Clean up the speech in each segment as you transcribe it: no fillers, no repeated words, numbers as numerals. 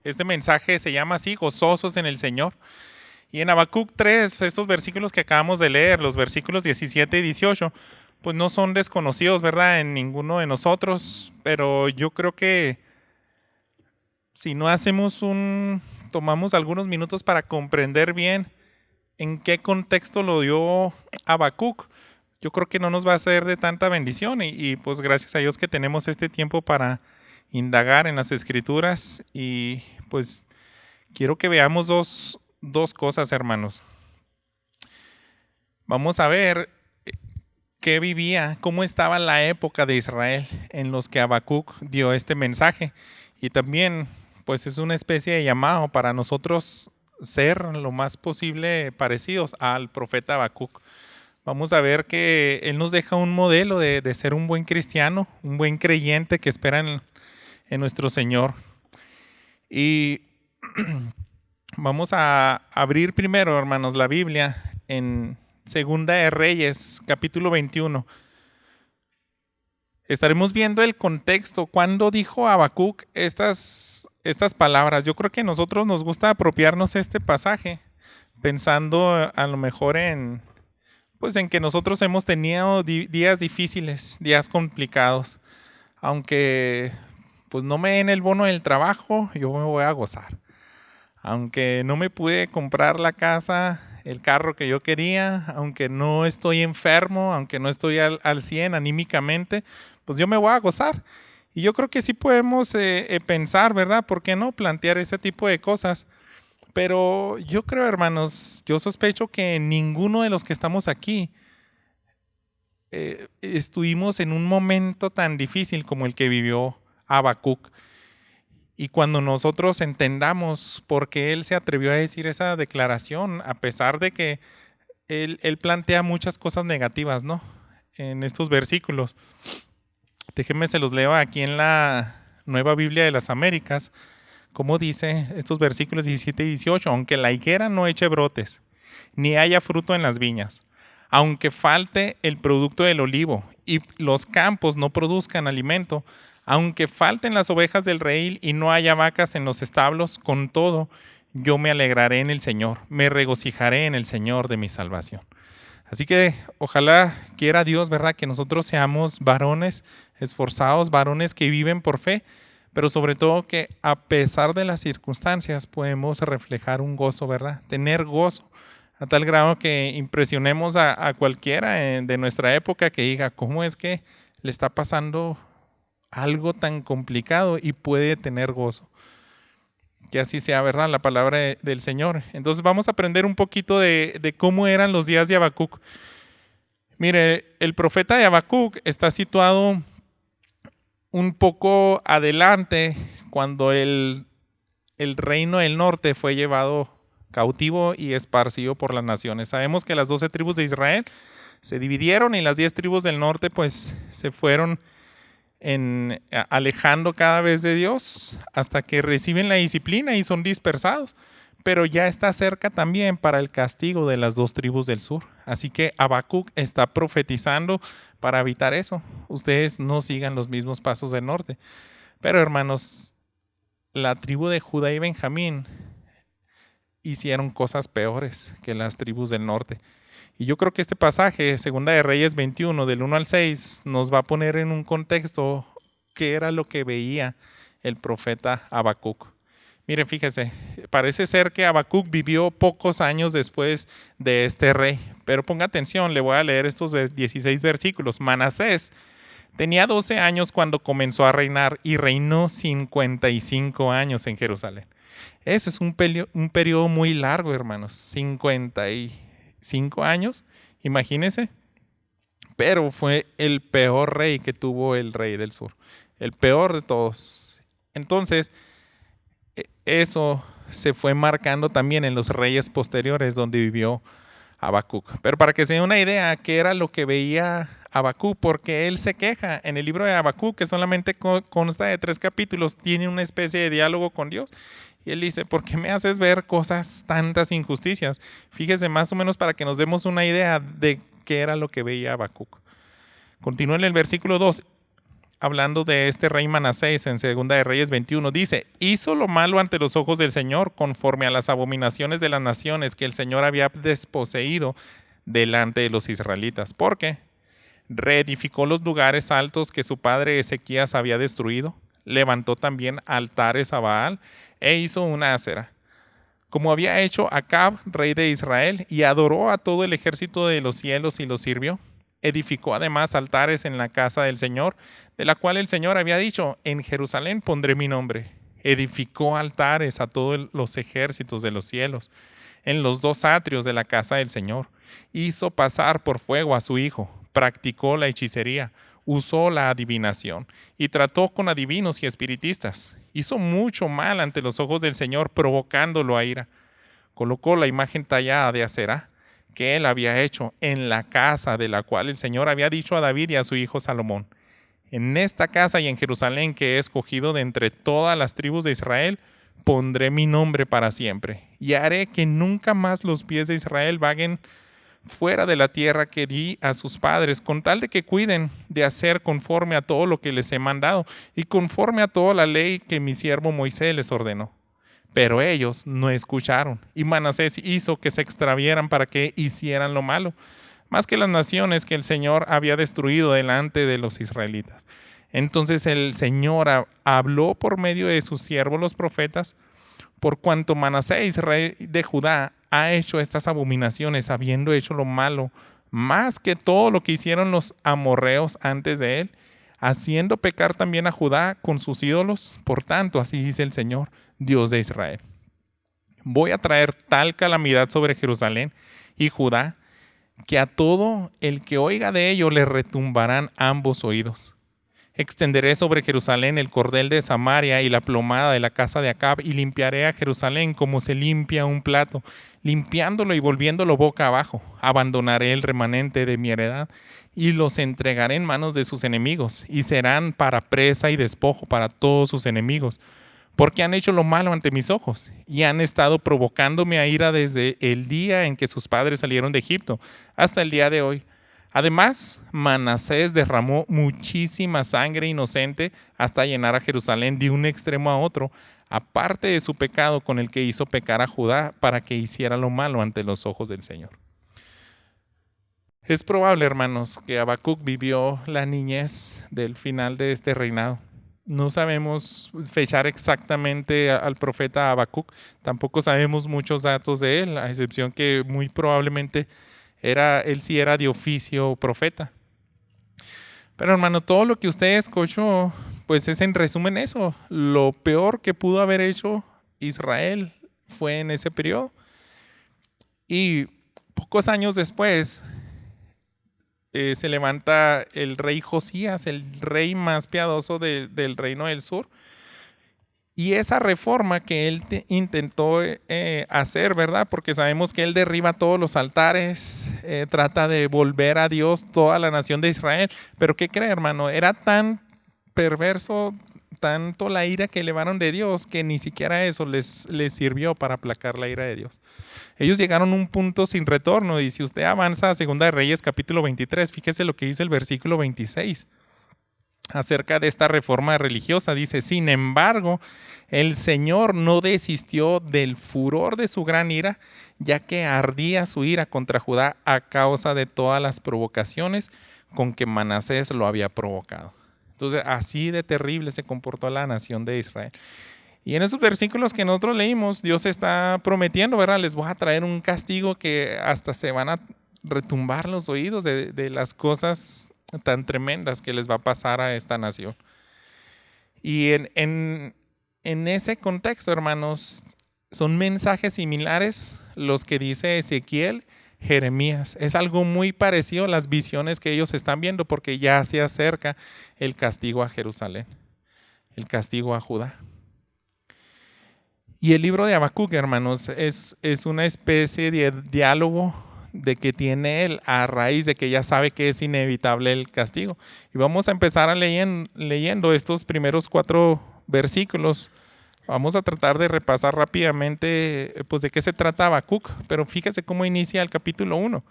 Este mensaje se llama así, gozosos en el Señor. Y en Habacuc 3, estos versículos que acabamos de leer, los versículos 17 y 18, pues no son desconocidos, ¿verdad?, en ninguno de nosotros, pero yo creo que si no tomamos algunos minutos para comprender bien en qué contexto lo dio Habacuc, yo creo que no nos va a ser de tanta bendición y pues gracias a Dios que tenemos este tiempo para indagar en las Escrituras y pues quiero que veamos dos cosas, hermanos. Vamos a ver qué vivía, cómo estaba la época de Israel en los que Habacuc dio este mensaje y también pues es una especie de llamado para nosotros ser lo más posible parecidos al profeta Habacuc. Vamos a ver que él nos deja un modelo de ser un buen cristiano, un buen creyente que espera en nuestro Señor. Y vamos a abrir primero, hermanos, la Biblia en Segunda de Reyes, capítulo 21. Estaremos viendo el contexto. ¿Cuándo dijo Habacuc estas palabras? Yo creo que a nosotros nos gusta apropiarnos este pasaje, pensando a lo mejor en que nosotros hemos tenido días difíciles, días complicados. Aunque pues no me den el bono del trabajo, yo me voy a gozar. Aunque no me pude comprar la casa, el carro que yo quería, aunque no estoy enfermo, aunque no estoy al 100 anímicamente, pues yo me voy a gozar. Y yo creo que sí podemos pensar, ¿verdad? ¿Por qué no plantear ese tipo de cosas? Pero yo creo, hermanos, yo sospecho que ninguno de los que estamos aquí estuvimos en un momento tan difícil como el que vivió Habacuc. Y cuando nosotros entendamos por qué él se atrevió a decir esa declaración, a pesar de que él plantea muchas cosas negativas, ¿no?, en estos versículos. Déjenme se los leo aquí en la Nueva Biblia de las Américas. Como dice estos versículos 17 y 18, aunque la higuera no eche brotes, ni haya fruto en las viñas, aunque falte el producto del olivo y los campos no produzcan alimento, aunque falten las ovejas del redil y no haya vacas en los establos, con todo yo me alegraré en el Señor, me regocijaré en el Señor de mi salvación. Así que ojalá quiera Dios, ¿verdad?, que nosotros seamos varones esforzados, varones que viven por fe, pero sobre todo que a pesar de las circunstancias podemos reflejar un gozo, ¿verdad? Tener gozo a tal grado que impresionemos a cualquiera de nuestra época que diga, ¿cómo es que le está pasando algo tan complicado y puede tener gozo? Que así sea, ¿verdad?, la palabra del Señor. Entonces vamos a aprender un poquito de cómo eran los días de Habacuc. Mire, el profeta de Habacuc está situado un poco adelante cuando el reino del norte fue llevado cautivo y esparcido por las naciones. Sabemos que las 12 tribus de Israel se dividieron y las 10 tribus del norte pues se fueron alejando cada vez de Dios hasta que reciben la disciplina y son dispersados. Pero ya está cerca también para el castigo de las 2 tribus del sur. Así que Habacuc está profetizando para evitar eso. Ustedes no sigan los mismos pasos del norte. Pero hermanos, la tribu de Judá y Benjamín hicieron cosas peores que las tribus del norte. Y yo creo que este pasaje, Segunda de Reyes 21, del 1 al 6, nos va a poner en un contexto qué era lo que veía el profeta Habacuc. Miren, fíjese, parece ser que Habacuc vivió pocos años después de este rey. Pero ponga atención, le voy a leer estos 16 versículos. Manasés tenía 12 años cuando comenzó a reinar y reinó 55 años en Jerusalén. Ese es un periodo muy largo, hermanos. 55 años, imagínense. Pero fue el peor rey que tuvo el rey del sur. El peor de todos. Entonces, eso se fue marcando también en los reyes posteriores donde vivió Habacuc. Pero para que se den una idea, ¿qué era lo que veía Habacuc? Porque él se queja en el libro de Habacuc, que solamente consta de 3 capítulos, tiene una especie de diálogo con Dios. Y él dice, ¿por qué me haces ver tantas injusticias? Fíjese más o menos para que nos demos una idea de qué era lo que veía Habacuc. Continúa en el versículo 2. hablando de este rey Manasés en Segunda de Reyes 21, dice: hizo lo malo ante los ojos del Señor, conforme a las abominaciones de las naciones que el Señor había desposeído delante de los israelitas. ¿Por qué? Reedificó los lugares altos que su padre Ezequías había destruido, levantó también altares a Baal e hizo una acera, como había hecho Acab, rey de Israel, y adoró a todo el ejército de los cielos y los sirvió. Edificó además altares en la casa del Señor, de la cual el Señor había dicho: en Jerusalén pondré mi nombre. Edificó altares a todos los ejércitos de los cielos, en los dos atrios de la casa del Señor. Hizo pasar por fuego a su hijo, practicó la hechicería, usó la adivinación y trató con adivinos y espiritistas. Hizo mucho mal ante los ojos del Señor, provocándolo a ira. Colocó la imagen tallada de acera que él había hecho en la casa de la cual el Señor había dicho a David y a su hijo Salomón: en esta casa y en Jerusalén que he escogido de entre todas las tribus de Israel, pondré mi nombre para siempre, y haré que nunca más los pies de Israel vaguen fuera de la tierra que di a sus padres, con tal de que cuiden de hacer conforme a todo lo que les he mandado y conforme a toda la ley que mi siervo Moisés les ordenó. Pero ellos no escucharon, y Manasés hizo que se extravieran para que hicieran lo malo, más que las naciones que el Señor había destruido delante de los israelitas. Entonces el Señor habló por medio de sus siervos los profetas: por cuanto Manasés, rey de Judá, ha hecho estas abominaciones, habiendo hecho lo malo, más que todo lo que hicieron los amorreos antes de él, haciendo pecar también a Judá con sus ídolos. Por tanto, así dice el Señor, Dios de Israel: voy a traer tal calamidad sobre Jerusalén y Judá, que a todo el que oiga de ello le retumbarán ambos oídos. Extenderé sobre Jerusalén el cordel de Samaria y la plomada de la casa de Acab, y limpiaré a Jerusalén como se limpia un plato, limpiándolo y volviéndolo boca abajo. Abandonaré el remanente de mi heredad y los entregaré en manos de sus enemigos, y serán para presa y despojo para todos sus enemigos, porque han hecho lo malo ante mis ojos y han estado provocándome a ira desde el día en que sus padres salieron de Egipto hasta el día de hoy. Además, Manasés derramó muchísima sangre inocente hasta llenar a Jerusalén de un extremo a otro, aparte de su pecado con el que hizo pecar a Judá para que hiciera lo malo ante los ojos del Señor. Es probable, hermanos, que Habacuc vivió la niñez del final de este reinado. No sabemos fechar exactamente al profeta Habacuc, tampoco sabemos muchos datos de él, a excepción que muy probablemente él sí era de oficio profeta. Pero hermano, todo lo que usted escuchó, pues es en resumen eso. Lo peor que pudo haber hecho Israel fue en ese periodo. Y pocos años después se levanta el rey Josías, el rey más piadoso del reino del sur. Y esa reforma que él intentó hacer, ¿verdad? Porque sabemos que él derriba todos los altares, trata de volver a Dios toda la nación de Israel. Pero ¿qué cree, hermano? Era tan perverso, tanto la ira que elevaron de Dios, que ni siquiera eso les sirvió para aplacar la ira de Dios. Ellos llegaron a un punto sin retorno. Y si usted avanza a Segunda de Reyes capítulo 23, fíjese lo que dice el versículo 26. Acerca de esta reforma religiosa, dice: sin embargo, el Señor no desistió del furor de su gran ira, ya que ardía su ira contra Judá a causa de todas las provocaciones con que Manasés lo había provocado. Entonces, así de terrible se comportó la nación de Israel. Y en esos versículos que nosotros leímos, Dios está prometiendo, ¿verdad? Les voy a traer un castigo que hasta se van a retumbar los oídos de las cosas tan tremendas que les va a pasar a esta nación. Y en ese contexto, hermanos, son mensajes similares los que dice Ezequiel, Jeremías. Es algo muy parecido a las visiones que ellos están viendo, porque ya se acerca el castigo a Jerusalén, el castigo a Judá. Y el libro de Habacuc, hermanos, es una especie de diálogo de que tiene él a raíz de que ya sabe que es inevitable el castigo. Y vamos a empezar leyendo estos primeros 4 versículos. Vamos a tratar de repasar rápidamente pues de qué se trata Habacuc, pero fíjese cómo inicia el capítulo 1.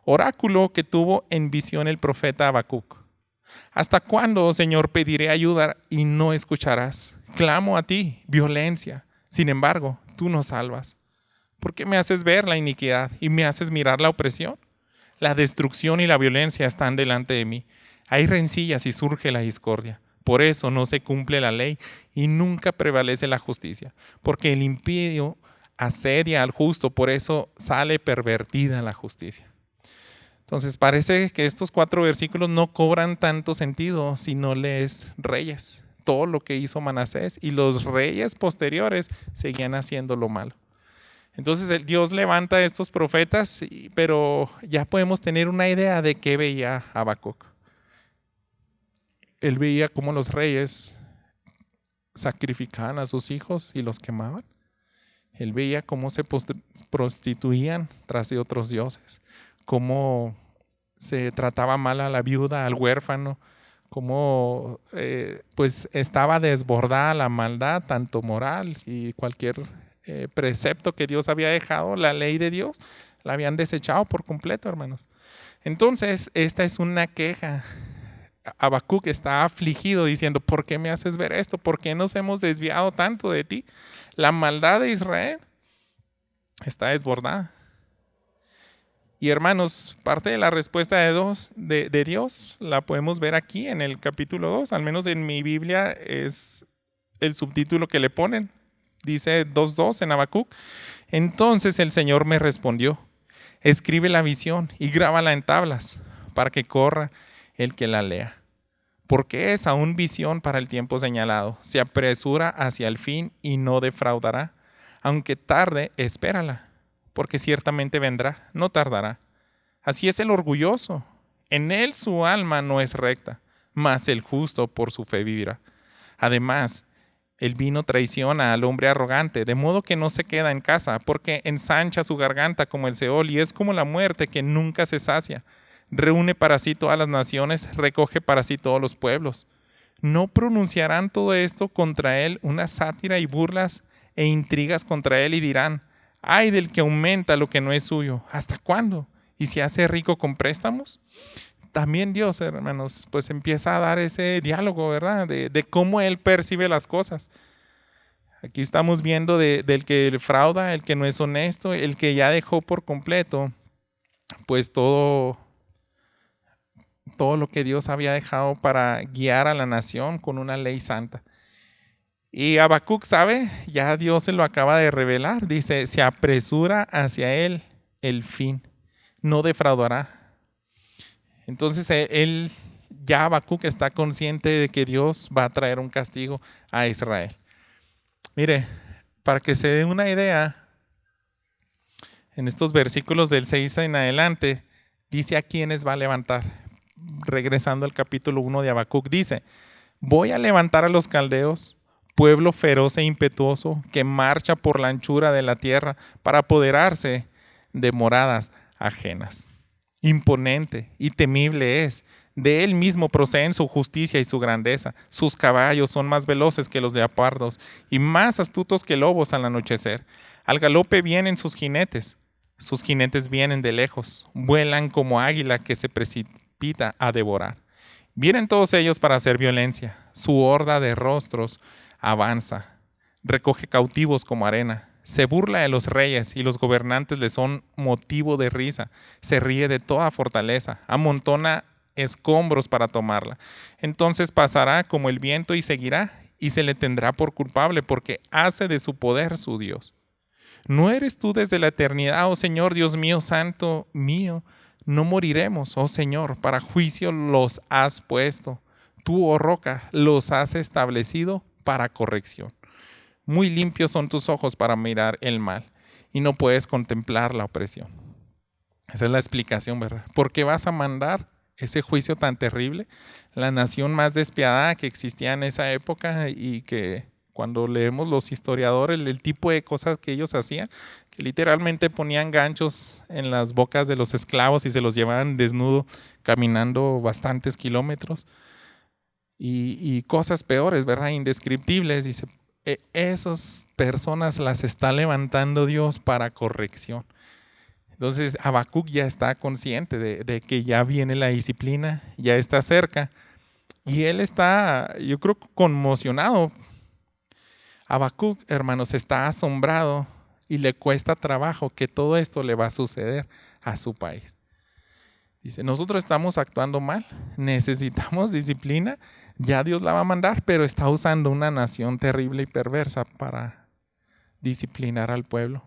Oráculo que tuvo en visión el profeta Habacuc. ¿Hasta cuándo, oh Señor, pediré ayuda y no escucharás? Clamo a ti, violencia. Sin embargo, tú nos salvas. ¿Por qué me haces ver la iniquidad y me haces mirar la opresión? La destrucción y la violencia están delante de mí. Hay rencillas y surge la discordia. Por eso no se cumple la ley y nunca prevalece la justicia. Porque el impío asedia al justo, por eso sale pervertida la justicia. Entonces parece que estos 4 versículos no cobran tanto sentido si no lees Reyes. Todo lo que hizo Manasés y los reyes posteriores seguían haciendo lo malo. Entonces Dios levanta a estos profetas, pero ya podemos tener una idea de qué veía Habacuc. Él veía cómo los reyes sacrificaban a sus hijos y los quemaban. Él veía cómo se prostituían tras de otros dioses, cómo se trataba mal a la viuda, al huérfano, cómo pues estaba desbordada la maldad, tanto moral y cualquier precepto que Dios había dejado, la ley de Dios, la habían desechado por completo, hermanos. Entonces, esta es una queja. Habacuc está afligido diciendo, ¿por qué me haces ver esto? ¿Por qué nos hemos desviado tanto de ti? La maldad de Israel está desbordada. Y hermanos, parte de la respuesta de Dios la podemos ver aquí en el capítulo 2, al menos en mi Biblia es el subtítulo que le ponen. Dice 2:2 en Habacuc. Entonces el Señor me respondió, escribe la visión y grábala en tablas para que corra el que la lea. Porque es aún visión para el tiempo señalado. Se apresura hacia el fin y no defraudará. Aunque tarde, espérala, porque ciertamente vendrá, no tardará. Así es el orgulloso. En él su alma no es recta, mas el justo por su fe vivirá. Además, el vino traiciona al hombre arrogante, de modo que no se queda en casa, porque ensancha su garganta como el Seol y es como la muerte que nunca se sacia. Reúne para sí todas las naciones, recoge para sí todos los pueblos. ¿No pronunciarán todo esto contra él una sátira y burlas e intrigas contra él y dirán, ay del que aumenta lo que no es suyo, ¿hasta cuándo? ¿Y se hace rico con préstamos? También Dios, hermanos, pues empieza a dar ese diálogo, ¿verdad? De cómo él percibe las cosas. Aquí estamos viendo del que frauda, el que no es honesto, el que ya dejó por completo, pues todo lo que Dios había dejado para guiar a la nación con una ley santa. Y Habacuc sabe, ya Dios se lo acaba de revelar, dice, se apresura hacia él el fin, no defraudará. Entonces él ya Habacuc está consciente de que Dios va a traer un castigo a Israel. Mire, para que se dé una idea, en estos versículos del 6 en adelante, dice a quiénes va a levantar. Regresando al capítulo 1 de Habacuc, dice, voy a levantar a los caldeos, pueblo feroz e impetuoso que marcha por la anchura de la tierra para apoderarse de moradas ajenas. Imponente y temible es, de él mismo proceden su justicia y su grandeza. Sus caballos son más veloces que los leopardos y más astutos que lobos al anochecer. Al galope vienen sus jinetes vienen de lejos, vuelan como águila que se precipita a devorar. Vienen todos ellos para hacer violencia, su horda de rostros avanza, recoge cautivos como arena, se burla de los reyes y los gobernantes le son motivo de risa, se ríe de toda fortaleza, amontona escombros para tomarla. Entonces pasará como el viento y seguirá y se le tendrá por culpable porque hace de su poder su Dios. ¿No eres tú desde la eternidad, oh Señor, Dios mío, santo mío? No moriremos, oh Señor, para juicio los has puesto. Tú, oh roca, los has establecido para corrección. Muy limpios son tus ojos para mirar el mal y no puedes contemplar la opresión. Esa es la explicación, ¿verdad? ¿Por qué vas a mandar ese juicio tan terrible? La nación más despiadada que existía en esa época y que cuando leemos los historiadores, el tipo de cosas que ellos hacían, que literalmente ponían ganchos en las bocas de los esclavos y se los llevaban desnudo caminando bastantes kilómetros. Y cosas peores, ¿verdad? Indescriptibles. Dice, esas personas las está levantando Dios para corrección. Entonces Habacuc ya está consciente de que ya viene la disciplina, ya está cerca. Y él está, yo creo, conmocionado. Habacuc, hermanos, está asombrado y le cuesta trabajo que todo esto le va a suceder a su país. Dice, nosotros estamos actuando mal, necesitamos disciplina, ya Dios la va a mandar, pero está usando una nación terrible y perversa para disciplinar al pueblo.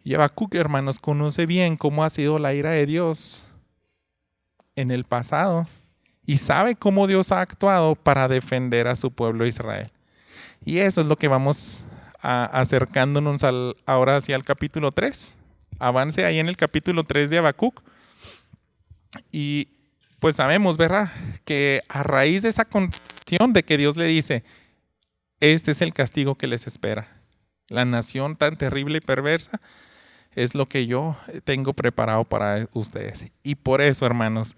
Y Habacuc, hermanos, conoce bien cómo ha sido la ira de Dios en el pasado y sabe cómo Dios ha actuado para defender a su pueblo Israel. Y eso es lo que vamos acercándonos ahora hacia el capítulo 3. Avance ahí en el capítulo 3 de Habacuc. Y pues sabemos, ¿verdad?, que a raíz de esa condición de que Dios le dice, este es el castigo que les espera. La nación tan terrible y perversa es lo que yo tengo preparado para ustedes. Y por eso, hermanos,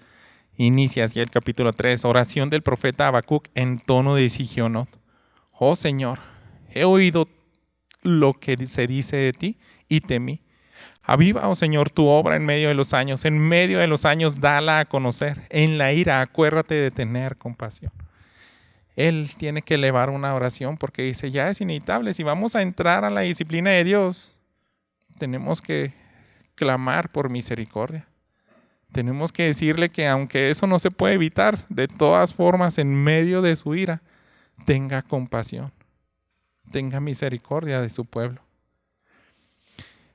inicia así el capítulo 3, oración del profeta Habacuc en tono de Sigionot. Oh Señor, he oído lo que se dice de ti y temí. Aviva, oh Señor, tu obra en medio de los años dala a conocer. En la ira acuérdate de tener compasión. Él tiene que elevar una oración porque dice, ya es inevitable, si vamos a entrar a la disciplina de Dios, tenemos que clamar por misericordia. Tenemos que decirle que aunque eso no se puede evitar, de todas formas, en medio de su ira, tenga compasión, tenga misericordia de su pueblo.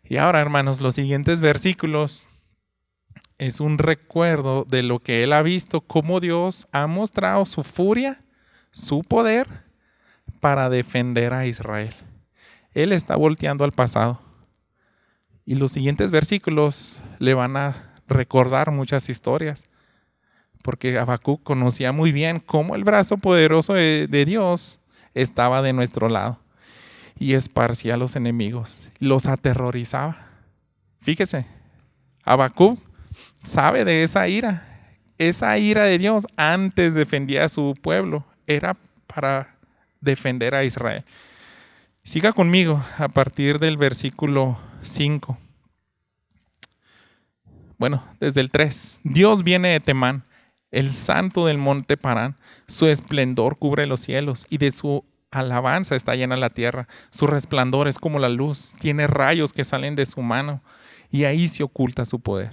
Y ahora, hermanos, los siguientes versículos es un recuerdo de lo que él ha visto, cómo Dios ha mostrado su furia, su poder para defender a Israel. Él está volteando al pasado. Y los siguientes versículos le van a recordar muchas historias, porque Habacuc conocía muy bien cómo el brazo poderoso de Dios estaba de nuestro lado y esparcía a los enemigos, los aterrorizaba. Fíjese, Habacuc sabe de esa ira de Dios antes defendía a su pueblo, era para defender a Israel. Siga conmigo a partir del versículo 5. Bueno, desde el 3. Dios viene de Temán, el santo del monte Parán. Su esplendor cubre los cielos y de su alabanza está llena la tierra. Su resplandor es como la luz, tiene rayos que salen de su mano y ahí se oculta su poder.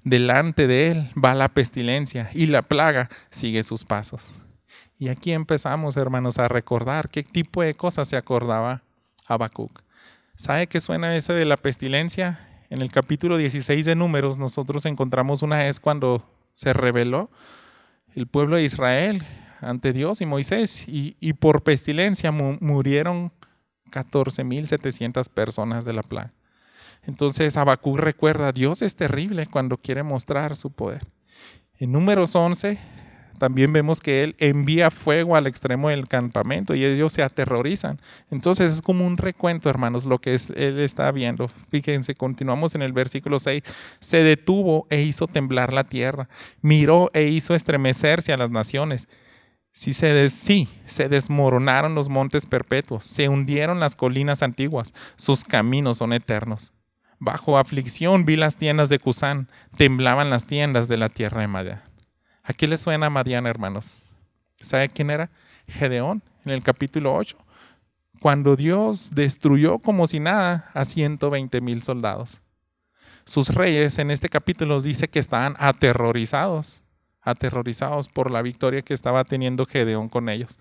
Delante de él va la pestilencia y la plaga sigue sus pasos. Y aquí empezamos, hermanos, a recordar qué tipo de cosas se acordaba Habacuc. ¿Sabe qué suena eso de la pestilencia? En el capítulo 16 de Números nosotros encontramos una vez cuando se rebeló el pueblo de Israel ante Dios y Moisés y por pestilencia murieron 14,700 personas de la plaga. Entonces Habacuc recuerda, Dios es terrible cuando quiere mostrar su poder. En Números 11 también vemos que él envía fuego al extremo del campamento y ellos se aterrorizan. Entonces es como un recuento, hermanos, lo que él está viendo. Fíjense, continuamos en el versículo 6. Se detuvo e hizo temblar la tierra. Miró e hizo estremecerse a las naciones. Se desmoronaron los montes perpetuos. Se hundieron las colinas antiguas. Sus caminos son eternos. Bajo aflicción vi las tiendas de Cusán. Temblaban las tiendas de la tierra de Madián. ¿A qué le suena a Madián, hermanos? ¿Sabe quién era? Gedeón, en el capítulo 8, cuando Dios destruyó como si nada a 120,000 soldados. Sus reyes en este capítulo dice que estaban aterrorizados por la victoria que estaba teniendo Gedeón con ellos.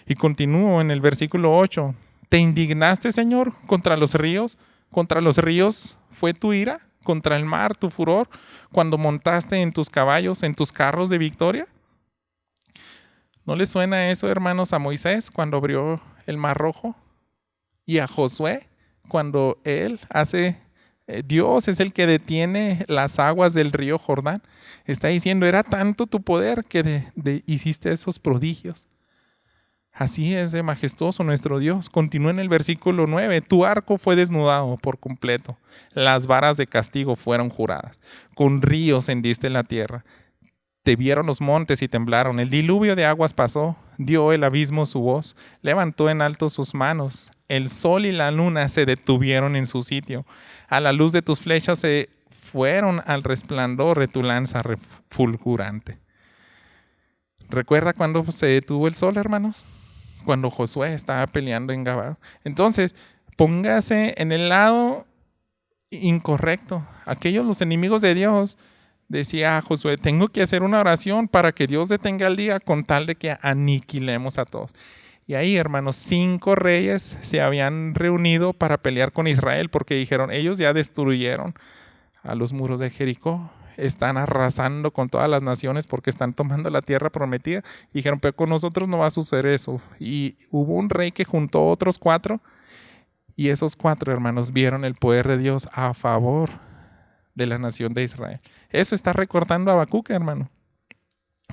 Y continúo en el versículo 8. ¿Te indignaste, Señor, contra los ríos? ¿Contra los ríos fue tu ira? ¿Contra el mar tu furor cuando montaste en tus caballos, en tus carros de victoria? ¿No le suena eso, hermanos, a Moisés cuando abrió el mar rojo? Y a Josué cuando Dios es el que detiene las aguas del río Jordán. Está diciendo, era tanto tu poder que hiciste esos prodigios. Así es de majestuoso nuestro Dios. Continúa en el versículo 9. Tu arco fue desnudado por completo. Las varas de castigo fueron juradas. Con ríos hendiste la tierra. Te vieron los montes y temblaron. El diluvio de aguas pasó. Dio el abismo su voz. Levantó en alto sus manos. El sol y la luna se detuvieron en su sitio. A la luz de tus flechas se fueron al resplandor de tu lanza fulgurante. ¿Recuerda cuando se detuvo el sol, hermanos? Cuando Josué estaba peleando en Gabá. Entonces, póngase en el lado incorrecto. Aquellos, los enemigos de Dios, decía a Josué, tengo que hacer una oración para que Dios detenga el día con tal de que aniquilemos a todos. Y ahí, hermanos, 5 reyes se habían reunido para pelear con Israel porque dijeron, ellos ya destruyeron a los muros de Jericó, están arrasando con todas las naciones porque están tomando la tierra prometida. Y dijeron, pero con nosotros no va a suceder eso. Y hubo un rey que juntó otros 4 y esos 4, hermanos, vieron el poder de Dios a favor de la nación de Israel. Eso está recordando Habacuc, hermano.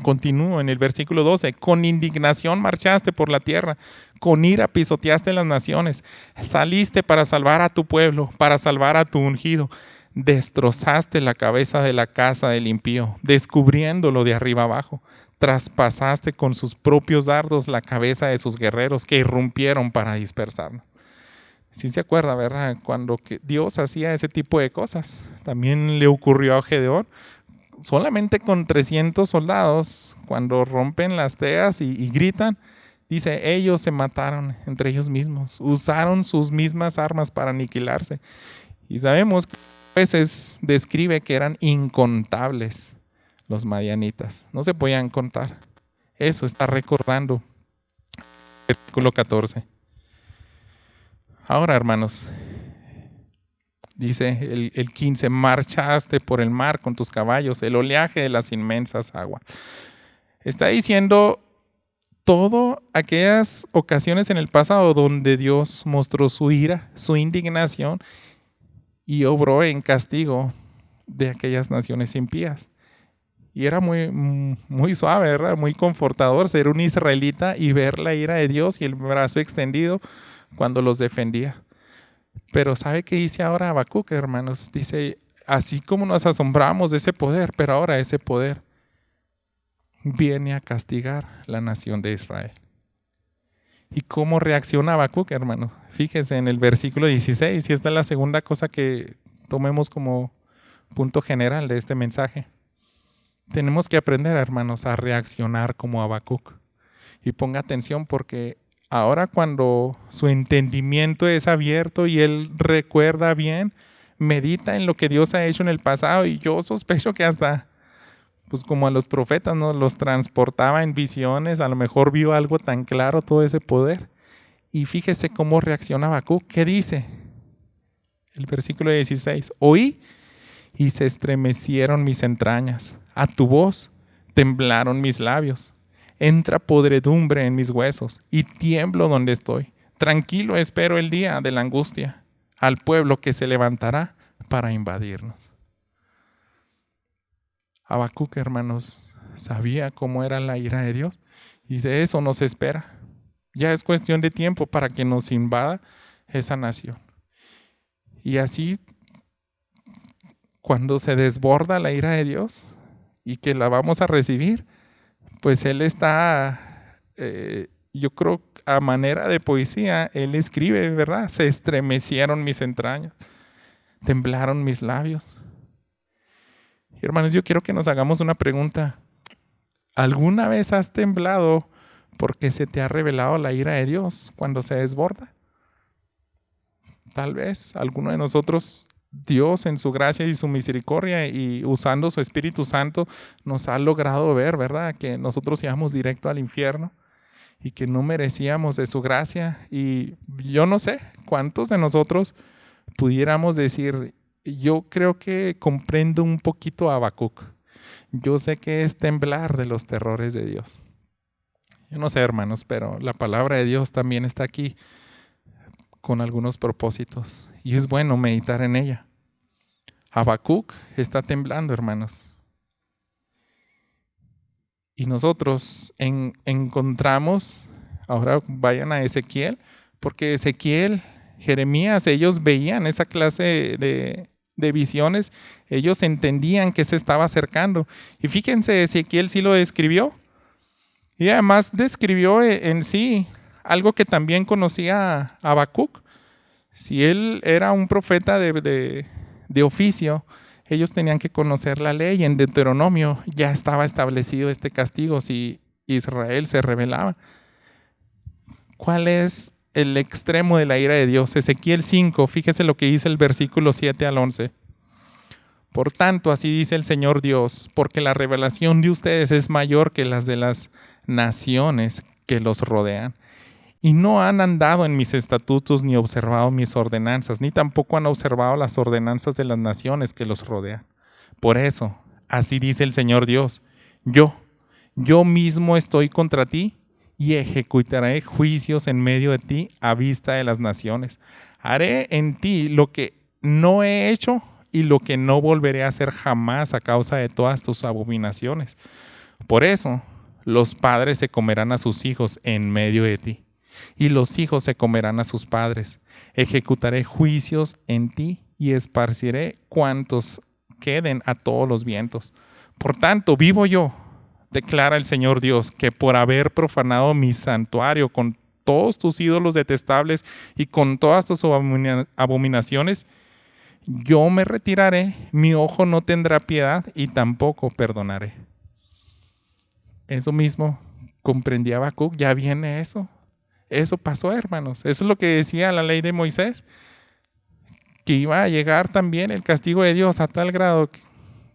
Continúo en el versículo 12. Con indignación marchaste por la tierra, con ira pisoteaste las naciones, saliste para salvar a tu pueblo, para salvar a tu ungido. Destrozaste la cabeza de la casa del impío, descubriéndolo de arriba abajo. Traspasaste con sus propios dardos la cabeza de sus guerreros que irrumpieron para dispersarnos. Sí se acuerda, ¿verdad? Cuando Dios hacía ese tipo de cosas. También le ocurrió a Gedeón. Solamente con 300 soldados, cuando rompen las teas y gritan, dice, ellos se mataron entre ellos mismos. Usaron sus mismas armas para aniquilarse. Y sabemos que a veces describe que eran incontables los madianitas. No se podían contar. Eso está recordando. Versículo 14. Ahora, hermanos, dice el 15, marchaste por el mar con tus caballos, el oleaje de las inmensas aguas. Está diciendo todas aquellas ocasiones en el pasado donde Dios mostró su ira, su indignación y obró en castigo de aquellas naciones impías. Y era muy suave, ¿verdad? Muy confortador ser un israelita y ver la ira de Dios y el brazo extendido cuando los defendía. Pero ¿sabe qué dice ahora Habacuc, hermanos? Dice, así como nos asombramos de ese poder, pero ahora ese poder viene a castigar la nación de Israel. ¿Y cómo reacciona Habacuc, hermano? Fíjese en el versículo 16, y esta es la segunda cosa que tomemos como punto general de este mensaje. Tenemos que aprender, hermanos, a reaccionar como Habacuc. Y ponga atención porque ahora cuando su entendimiento es abierto y él recuerda bien, medita en lo que Dios ha hecho en el pasado, y yo sospecho que hasta, pues como a los profetas, ¿no? Los transportaba en visiones, a lo mejor vio algo tan claro, todo ese poder. Y fíjese cómo reacciona Habacuc. ¿Qué dice? El versículo 16. Oí y se estremecieron mis entrañas. A tu voz temblaron mis labios. Entra podredumbre en mis huesos y tiemblo donde estoy. Tranquilo espero el día de la angustia, al pueblo que se levantará para invadirnos. Habacuc, hermanos, sabía cómo era la ira de Dios y dice, eso nos espera. Ya es cuestión de tiempo para que nos invada esa nación. Y así, cuando se desborda la ira de Dios y que la vamos a recibir, pues él está, yo creo, a manera de poesía, él escribe, ¿verdad? Se estremecieron mis entrañas, temblaron mis labios. Y hermanos, yo quiero que nos hagamos una pregunta. ¿Alguna vez has temblado porque se te ha revelado la ira de Dios cuando se desborda? Tal vez alguno de nosotros, Dios en su gracia y su misericordia y usando su Espíritu Santo nos ha logrado ver, ¿verdad? Que nosotros íbamos directo al infierno y que no merecíamos de su gracia. Y yo no sé cuántos de nosotros pudiéramos decir, yo creo que comprendo un poquito a Habacuc. Yo sé que es temblar de los terrores de Dios. Yo no sé, hermanos, pero la palabra de Dios también está aquí con algunos propósitos y es bueno meditar en ella. Habacuc está temblando, hermanos. Y nosotros encontramos, ahora vayan a Ezequiel, porque Ezequiel, Jeremías, ellos veían esa clase de visiones, ellos entendían que se estaba acercando. Y fíjense, Ezequiel sí lo describió. Y además describió en sí algo que también conocía Habacuc. Si él era un profeta de oficio, ellos tenían que conocer la ley. En Deuteronomio ya estaba establecido este castigo si Israel se rebelaba. ¿Cuál es el extremo de la ira de Dios? Ezequiel 5, fíjese lo que dice el versículo 7 al 11. Por tanto, así dice el Señor Dios, porque la revelación de ustedes es mayor que las de las naciones que los rodean. Y no han andado en mis estatutos ni observado mis ordenanzas, ni tampoco han observado las ordenanzas de las naciones que los rodean. Por eso, así dice el Señor Dios, yo mismo estoy contra ti y ejecutaré juicios en medio de ti a vista de las naciones. Haré en ti lo que no he hecho y lo que no volveré a hacer jamás a causa de todas tus abominaciones. Por eso, los padres se comerán a sus hijos en medio de ti, y los hijos se comerán a sus padres. Ejecutaré juicios en ti y esparciré cuantos queden a todos los vientos. Por tanto, vivo yo, declara el Señor Dios, que por haber profanado mi santuario con todos tus ídolos detestables y con todas tus abominaciones, yo me retiraré, mi ojo no tendrá piedad y tampoco perdonaré. Eso mismo comprendía Habacuc, ya viene eso. Eso pasó, hermanos. Eso es lo que decía la ley de Moisés, que iba a llegar también el castigo de Dios a tal grado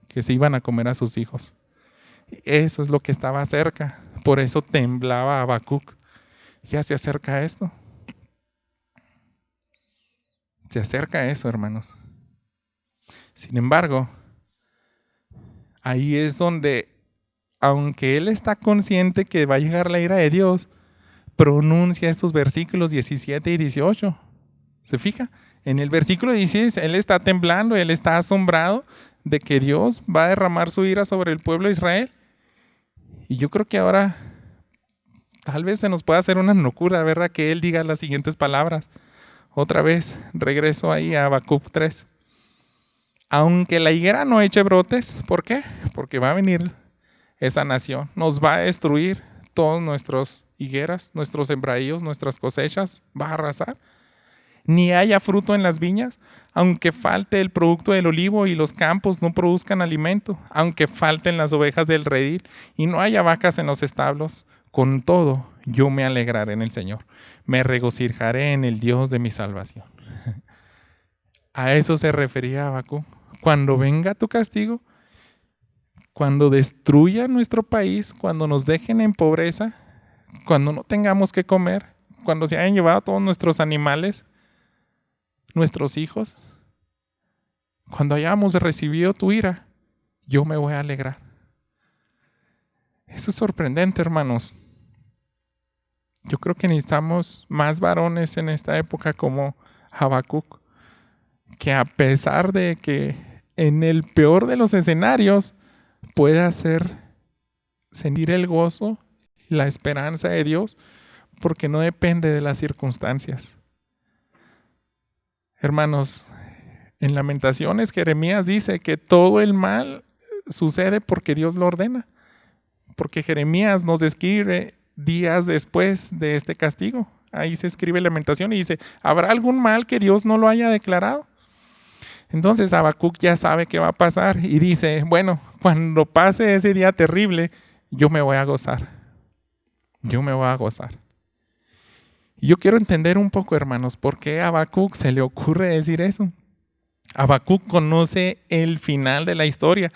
que se iban a comer a sus hijos. Eso es lo que estaba cerca. Por eso temblaba Habacuc. Ya se acerca esto. Se acerca eso, hermanos. Sin embargo, ahí es donde, aunque él está consciente que va a llegar la ira de Dios, pronuncia estos versículos 17 y 18. ¿Se fija? En el versículo 16, él está temblando, él está asombrado de que Dios va a derramar su ira sobre el pueblo de Israel. Y yo creo que ahora tal vez se nos pueda hacer una locura, ¿verdad? Que él diga las siguientes palabras. Otra vez, regreso ahí a Habacuc 3. Aunque la higuera no eche brotes, ¿por qué? Porque va a venir esa nación, nos va a destruir todos nuestros higueras, nuestros sembradíos, nuestras cosechas, va a arrasar. Ni haya fruto en las viñas, aunque falte el producto del olivo y los campos no produzcan alimento, aunque falten las ovejas del redil y no haya vacas en los establos, con todo yo me alegraré en el Señor, me regocijaré en el Dios de mi salvación. A eso se refería Habacuc. Cuando venga tu castigo, cuando destruya nuestro país, cuando nos dejen en pobreza, cuando no tengamos que comer, cuando se hayan llevado todos nuestros animales, nuestros hijos, cuando hayamos recibido tu ira, yo me voy a alegrar. Eso es sorprendente, hermanos. Yo creo que necesitamos más varones en esta época como Habacuc, que a pesar de que en el peor de los escenarios pueda hacer sentir el gozo y la esperanza de Dios, porque no depende de las circunstancias. Hermanos, en Lamentaciones Jeremías dice que todo el mal sucede porque Dios lo ordena, porque Jeremías nos describe días después de este castigo. Ahí se escribe Lamentación y dice, ¿habrá algún mal que Dios no lo haya declarado? Entonces Habacuc ya sabe qué va a pasar y dice, bueno, cuando pase ese día terrible, yo me voy a gozar. Yo me voy a gozar. Y yo quiero entender un poco, hermanos, por qué a Habacuc se le ocurre decir eso. Habacuc conoce el final de la historia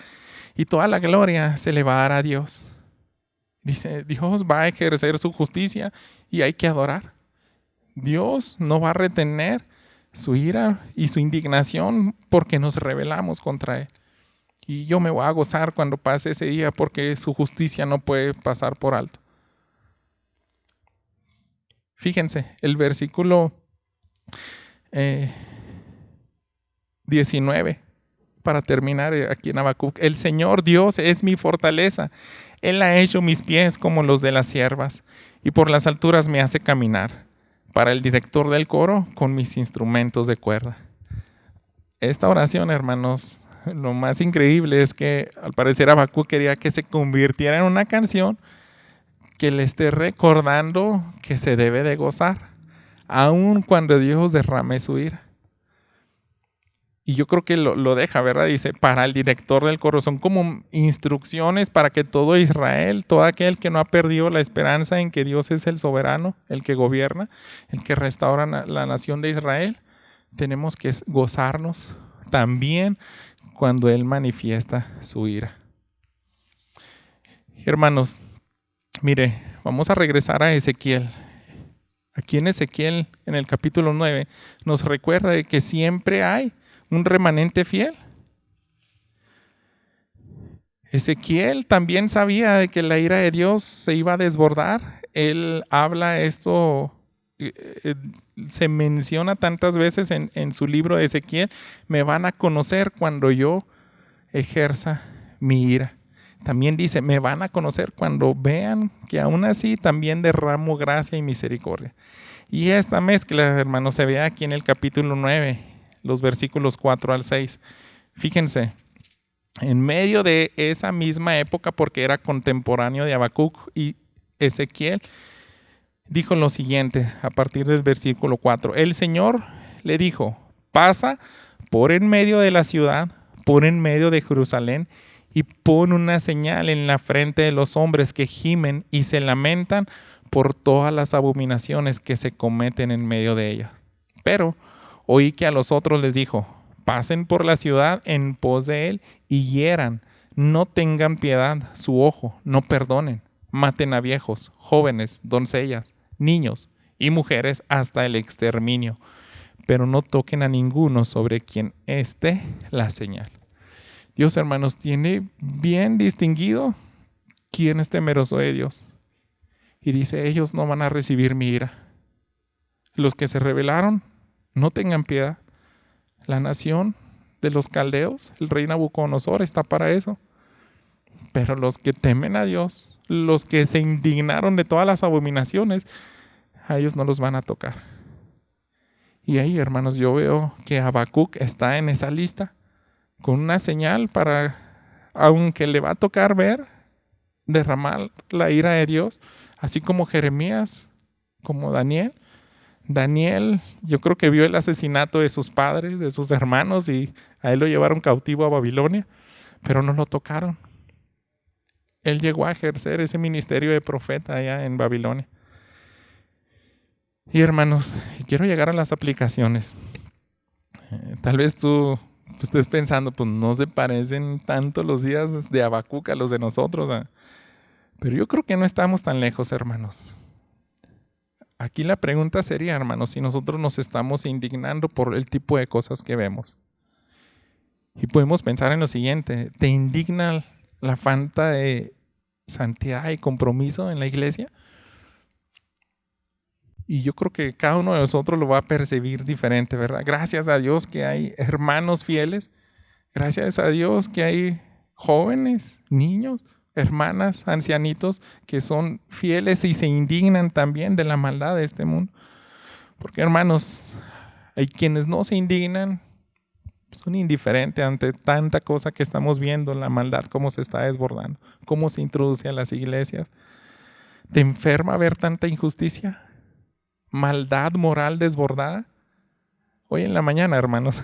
y toda la gloria se le va a dar a Dios. Dice, Dios va a ejercer su justicia y hay que adorar. Dios no va a retener su ira y su indignación porque nos rebelamos contra Él. Y yo me voy a gozar cuando pase ese día porque su justicia no puede pasar por alto. Fíjense, el versículo 19, para terminar aquí en Habacuc. El Señor Dios es mi fortaleza. Él ha hecho mis pies como los de las ciervas y por las alturas me hace caminar. Para el director del coro, con mis instrumentos de cuerda. Esta oración, hermanos, lo más increíble es que al parecer Habacuc quería que se convirtiera en una canción que le esté recordando que se debe de gozar, aun cuando Dios derrame su ira. Y yo creo que lo deja, ¿verdad? Dice, para el director del coro. Son como instrucciones para que todo Israel, todo aquel que no ha perdido la esperanza en que Dios es el soberano, el que gobierna, el que restaura la nación de Israel, tenemos que gozarnos también cuando Él manifiesta su ira. Hermanos, mire, vamos a regresar a Ezequiel. Aquí en Ezequiel, en el capítulo 9, nos recuerda de que siempre hay un remanente fiel. Ezequiel también sabía de que la ira de Dios se iba a desbordar. Él habla esto, se menciona tantas veces en su libro de Ezequiel: me van a conocer cuando yo ejerza mi ira. También dice, me van a conocer cuando vean que aún así también derramo gracia y misericordia. Y esta mezcla, hermanos, se ve aquí en el capítulo 9, los versículos 4 al 6. Fíjense, en medio de esa misma época, porque era contemporáneo de Habacuc y Ezequiel, dijo lo siguiente a partir del versículo 4. El Señor le dijo, pasa por en medio de la ciudad, por en medio de Jerusalén, y pon una señal en la frente de los hombres que gimen y se lamentan por todas las abominaciones que se cometen en medio de ella. Pero oí que a los otros les dijo, pasen por la ciudad en pos de él y hieran, no tengan piedad su ojo, no perdonen, maten a viejos, jóvenes, doncellas, niños y mujeres hasta el exterminio, pero no toquen a ninguno sobre quien esté la señal. Dios, hermanos, tiene bien distinguido quién es temeroso de Dios. Y dice, ellos no van a recibir mi ira. Los que se rebelaron, no tengan piedad. La nación de los caldeos, el rey Nabucodonosor, está para eso. Pero los que temen a Dios, los que se indignaron de todas las abominaciones, a ellos no los van a tocar. Y ahí, hermanos, yo veo que Habacuc está en esa lista, con una señal para, aunque le va a tocar ver, derramar la ira de Dios, así como Jeremías, como Daniel. Daniel, yo creo que vio el asesinato de sus padres, de sus hermanos, y a él lo llevaron cautivo a Babilonia, pero no lo tocaron. Él llegó a ejercer ese ministerio de profeta allá en Babilonia. Y hermanos, quiero llegar a las aplicaciones. Tal vez tú estés pensando, pues no se parecen tanto los días de Habacuc a los de nosotros. Pero yo creo que no estamos tan lejos, hermanos. Aquí la pregunta sería, hermanos, si nosotros nos estamos indignando por el tipo de cosas que vemos. Y podemos pensar en lo siguiente: ¿te indigna la falta de santidad y compromiso en la iglesia? Y yo creo que cada uno de nosotros lo va a percibir diferente, ¿verdad? Gracias a Dios que hay hermanos fieles. Gracias a Dios que hay jóvenes, niños, hermanas, ancianitos que son fieles y se indignan también de la maldad de este mundo. Porque, hermanos, hay quienes no se indignan, son indiferentes ante tanta cosa que estamos viendo, la maldad, cómo se está desbordando, cómo se introduce a las iglesias. ¿Te enferma ver tanta injusticia? Maldad moral desbordada. Hoy en la mañana, hermanos,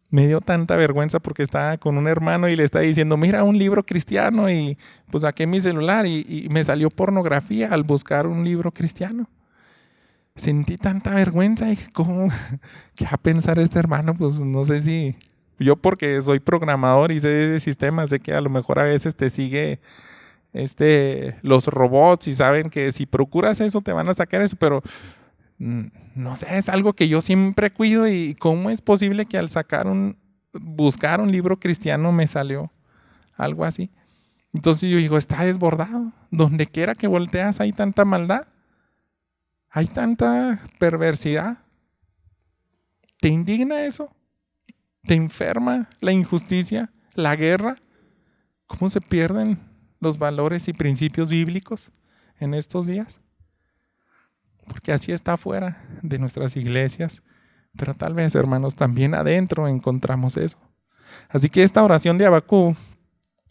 me dio tanta vergüenza porque estaba con un hermano y le estaba diciendo, mira un libro cristiano, y pues saqué mi celular y me salió pornografía al buscar un libro cristiano. Sentí tanta vergüenza y dije, ¿cómo? ¿Qué va a pensar este hermano? Pues no sé si yo, porque soy programador y sé de sistemas, sé que a lo mejor a veces te sigue los robots y saben que si procuras eso te van a sacar eso, pero no sé, es algo que yo siempre cuido. Y cómo es posible que al buscar un libro cristiano me salió algo así. Entonces yo digo, está desbordado. Donde quiera que volteas hay tanta maldad, hay tanta perversidad. ¿Te indigna eso? ¿Te enferma la injusticia, la guerra? ¿Cómo se pierden los valores y principios bíblicos en estos días? Porque así está afuera de nuestras iglesias, pero tal vez, hermanos, también adentro encontramos eso. Así que esta oración de Habacuc,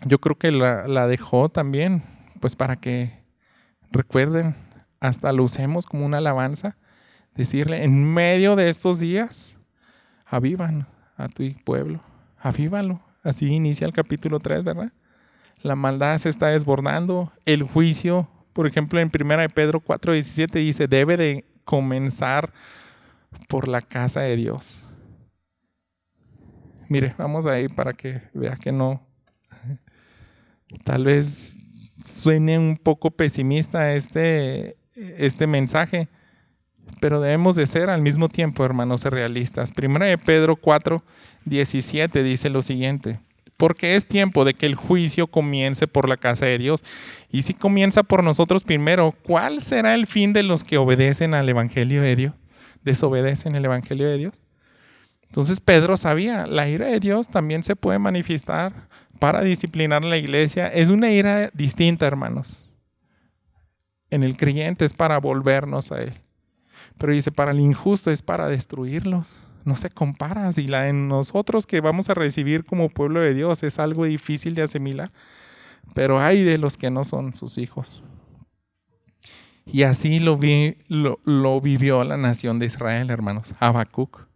yo creo que la dejó también, pues para que recuerden, hasta lo usemos como una alabanza, decirle en medio de estos días, avivan a tu pueblo, avívalo. Así inicia el capítulo 3, ¿verdad? La maldad se está desbordando, el juicio, por ejemplo, en 1 de Pedro 4:17 dice, debe de comenzar por la casa de Dios. Mire, vamos a ir para que vea que no, tal vez suene un poco pesimista este mensaje, pero debemos de ser al mismo tiempo, hermanos, realistas. 1 de Pedro 4:17 dice lo siguiente, porque es tiempo de que el juicio comience por la casa de Dios. Y si comienza por nosotros primero, ¿cuál será el fin de los que obedecen al Evangelio de Dios? ¿Desobedecen el Evangelio de Dios? Entonces Pedro sabía, la ira de Dios también se puede manifestar para disciplinar a la iglesia. Es una ira distinta, hermanos. En el creyente es para volvernos a Él. Pero dice, para el injusto es para destruirlos. No se compara. Si la de nosotros que vamos a recibir como pueblo de Dios es algo difícil de asimilar. Pero hay de los que no son sus hijos. Y así lo vivió la nación de Israel, hermanos. Habacuc.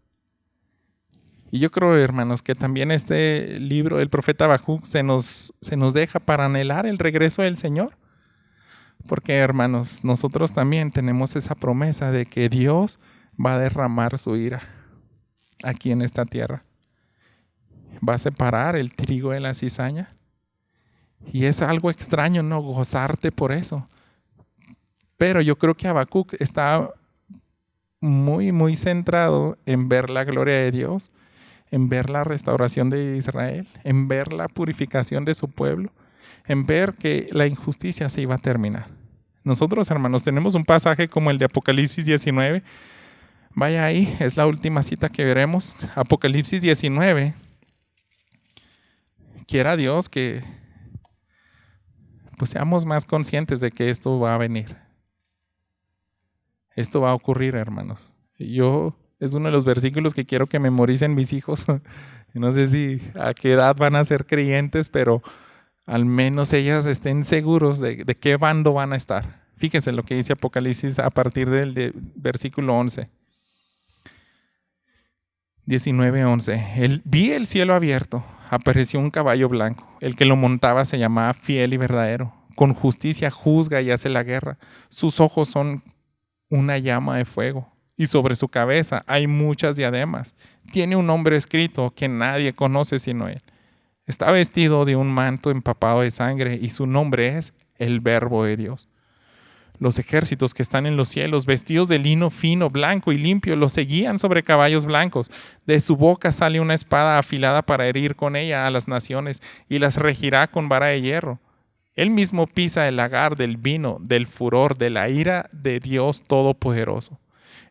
Y yo creo, hermanos, que también este libro, el profeta Habacuc, se nos deja para anhelar el regreso del Señor. Porque, hermanos, nosotros también tenemos esa promesa de que Dios va a derramar su ira aquí en esta tierra. Va a separar el trigo de la cizaña. Y es algo extraño, ¿no? Gozarte por eso. Pero yo creo que Habacuc está muy, muy centrado en ver la gloria de Dios, en ver la restauración de Israel, en ver la purificación de su pueblo, en ver que la injusticia se iba a terminar. Nosotros, hermanos, tenemos un pasaje como el de Apocalipsis 19. Vaya ahí, es la última cita que veremos. Apocalipsis 19. Quiera Dios que pues seamos más conscientes de que esto va a venir. Esto va a ocurrir, hermanos. Es uno de los versículos que quiero que memoricen mis hijos. No sé si a qué edad van a ser creyentes, pero al menos ellas estén seguros de qué bando van a estar. Fíjense lo que dice Apocalipsis a partir del versículo 11. 19:11. Vi el cielo abierto, apareció un caballo blanco. El que lo montaba se llamaba Fiel y Verdadero. Con justicia juzga y hace la guerra. Sus ojos son una llama de fuego. Y sobre su cabeza hay muchas diademas. Tiene un nombre escrito que nadie conoce sino él. Está vestido de un manto empapado de sangre y su nombre es el Verbo de Dios. Los ejércitos que están en los cielos, vestidos de lino fino, blanco y limpio, los seguían sobre caballos blancos. De su boca sale una espada afilada para herir con ella a las naciones y las regirá con vara de hierro. Él mismo pisa el lagar del vino, del furor, de la ira de Dios Todopoderoso.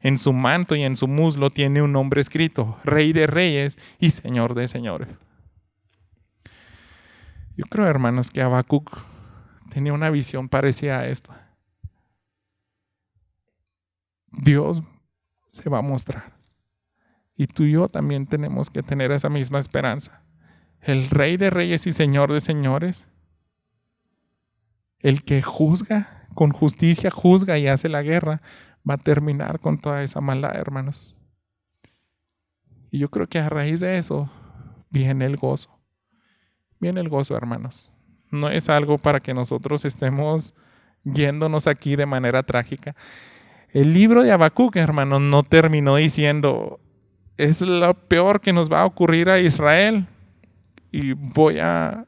En su manto y en su muslo tiene un nombre escrito, Rey de Reyes y Señor de Señores. Yo creo, hermanos, que Habacuc tenía una visión parecida a esto. Dios se va a mostrar. Y tú y yo también tenemos que tener esa misma esperanza. El Rey de Reyes y Señor de Señores, el que juzga, con justicia juzga y hace la guerra, va a terminar con toda esa maldad, hermanos. Y yo creo que a raíz de eso viene el gozo. Viene el gozo, hermanos. No es algo para que nosotros estemos yéndonos aquí de manera trágica. El libro de Habacuc, hermanos, no terminó diciendo, es lo peor que nos va a ocurrir a Israel y voy a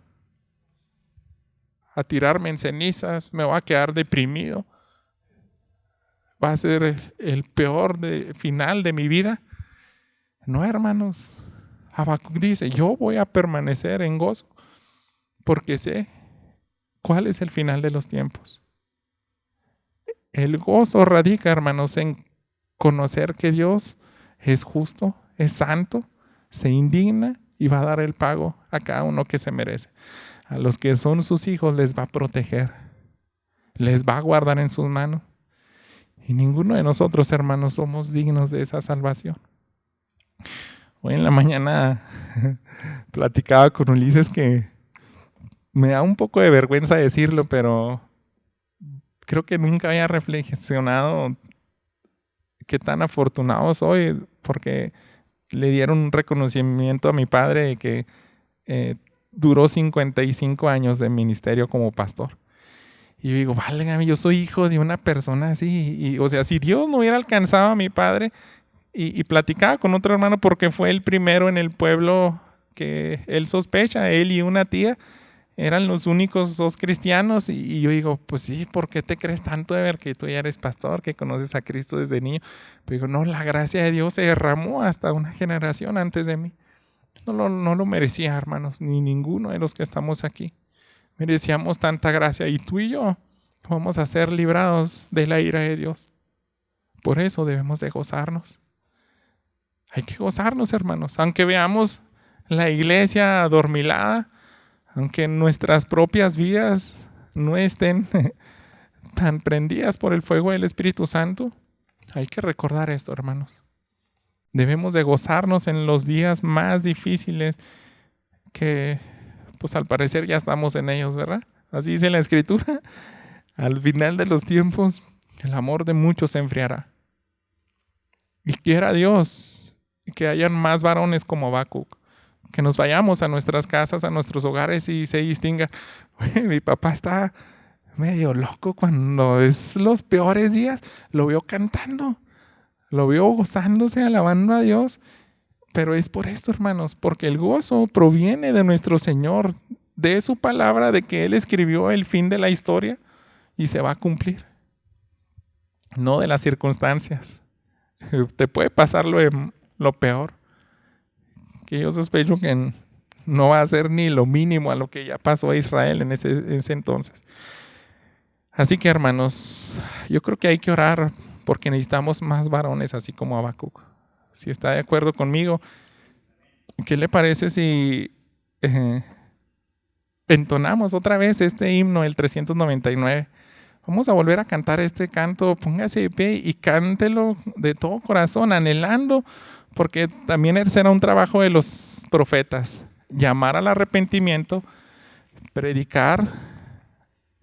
tirarme en cenizas, me voy a quedar deprimido. Va a ser el peor final de mi vida. No, hermanos. Habacuc dice, yo voy a permanecer en gozo porque sé cuál es el final de los tiempos. El gozo radica, hermanos, en conocer que Dios es justo, es santo, se indigna y va a dar el pago a cada uno que se merece. A los que son sus hijos les va a proteger, les va a guardar en sus manos. Y ninguno de nosotros, hermanos, somos dignos de esa salvación. Hoy en la mañana platicaba con Ulises que me da un poco de vergüenza decirlo, pero creo que nunca había reflexionado qué tan afortunado soy, porque le dieron un reconocimiento a mi padre que duró 55 años de ministerio como pastor. Y yo digo, válgame, yo soy hijo de una persona así. Y, o sea, si Dios no hubiera alcanzado a mi padre, y platicaba con otro hermano porque fue el primero en el pueblo que él sospecha, él y una tía eran los únicos dos cristianos. Y yo digo, pues sí, ¿por qué te crees tanto de ver que tú ya eres pastor, que conoces a Cristo desde niño? Pero digo, no, la gracia de Dios se derramó hasta una generación antes de mí. No lo merecía, hermanos, ni ninguno de los que estamos aquí. Merecíamos tanta gracia y tú y yo vamos a ser librados de la ira de Dios. Por eso debemos de gozarnos. Hay que gozarnos, hermanos, aunque veamos la iglesia adormilada, aunque nuestras propias vidas no estén tan prendidas por el fuego del Espíritu Santo. Hay que recordar esto, hermanos. Debemos de gozarnos en los días más difíciles que, pues al parecer ya estamos en ellos, ¿verdad? Así dice la Escritura. Al final de los tiempos, el amor de muchos se enfriará. Y quiera Dios que hayan más varones como Habacuc, que nos vayamos a nuestras casas, a nuestros hogares y se distinga. Mi papá está medio loco cuando es los peores días. Lo veo cantando, lo veo gozándose, alabando a Dios. Pero es por esto, hermanos, porque el gozo proviene de nuestro Señor, de su palabra, de que Él escribió el fin de la historia y se va a cumplir. No de las circunstancias. Te puede pasar lo peor, que yo sospecho que no va a ser ni lo mínimo a lo que ya pasó a Israel en ese entonces. Así que, hermanos, yo creo que hay que orar porque necesitamos más varones así como Habacuc. Si está de acuerdo conmigo, ¿qué le parece si entonamos otra vez este himno, el 399? Vamos a volver a cantar este canto, póngase de pie y cántelo de todo corazón, anhelando, porque también será un trabajo de los profetas, llamar al arrepentimiento, predicar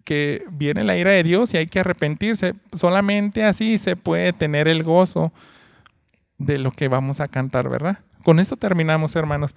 que viene la ira de Dios y hay que arrepentirse. Solamente así se puede tener el gozo de lo que vamos a cantar, ¿verdad? Con esto terminamos, hermanos.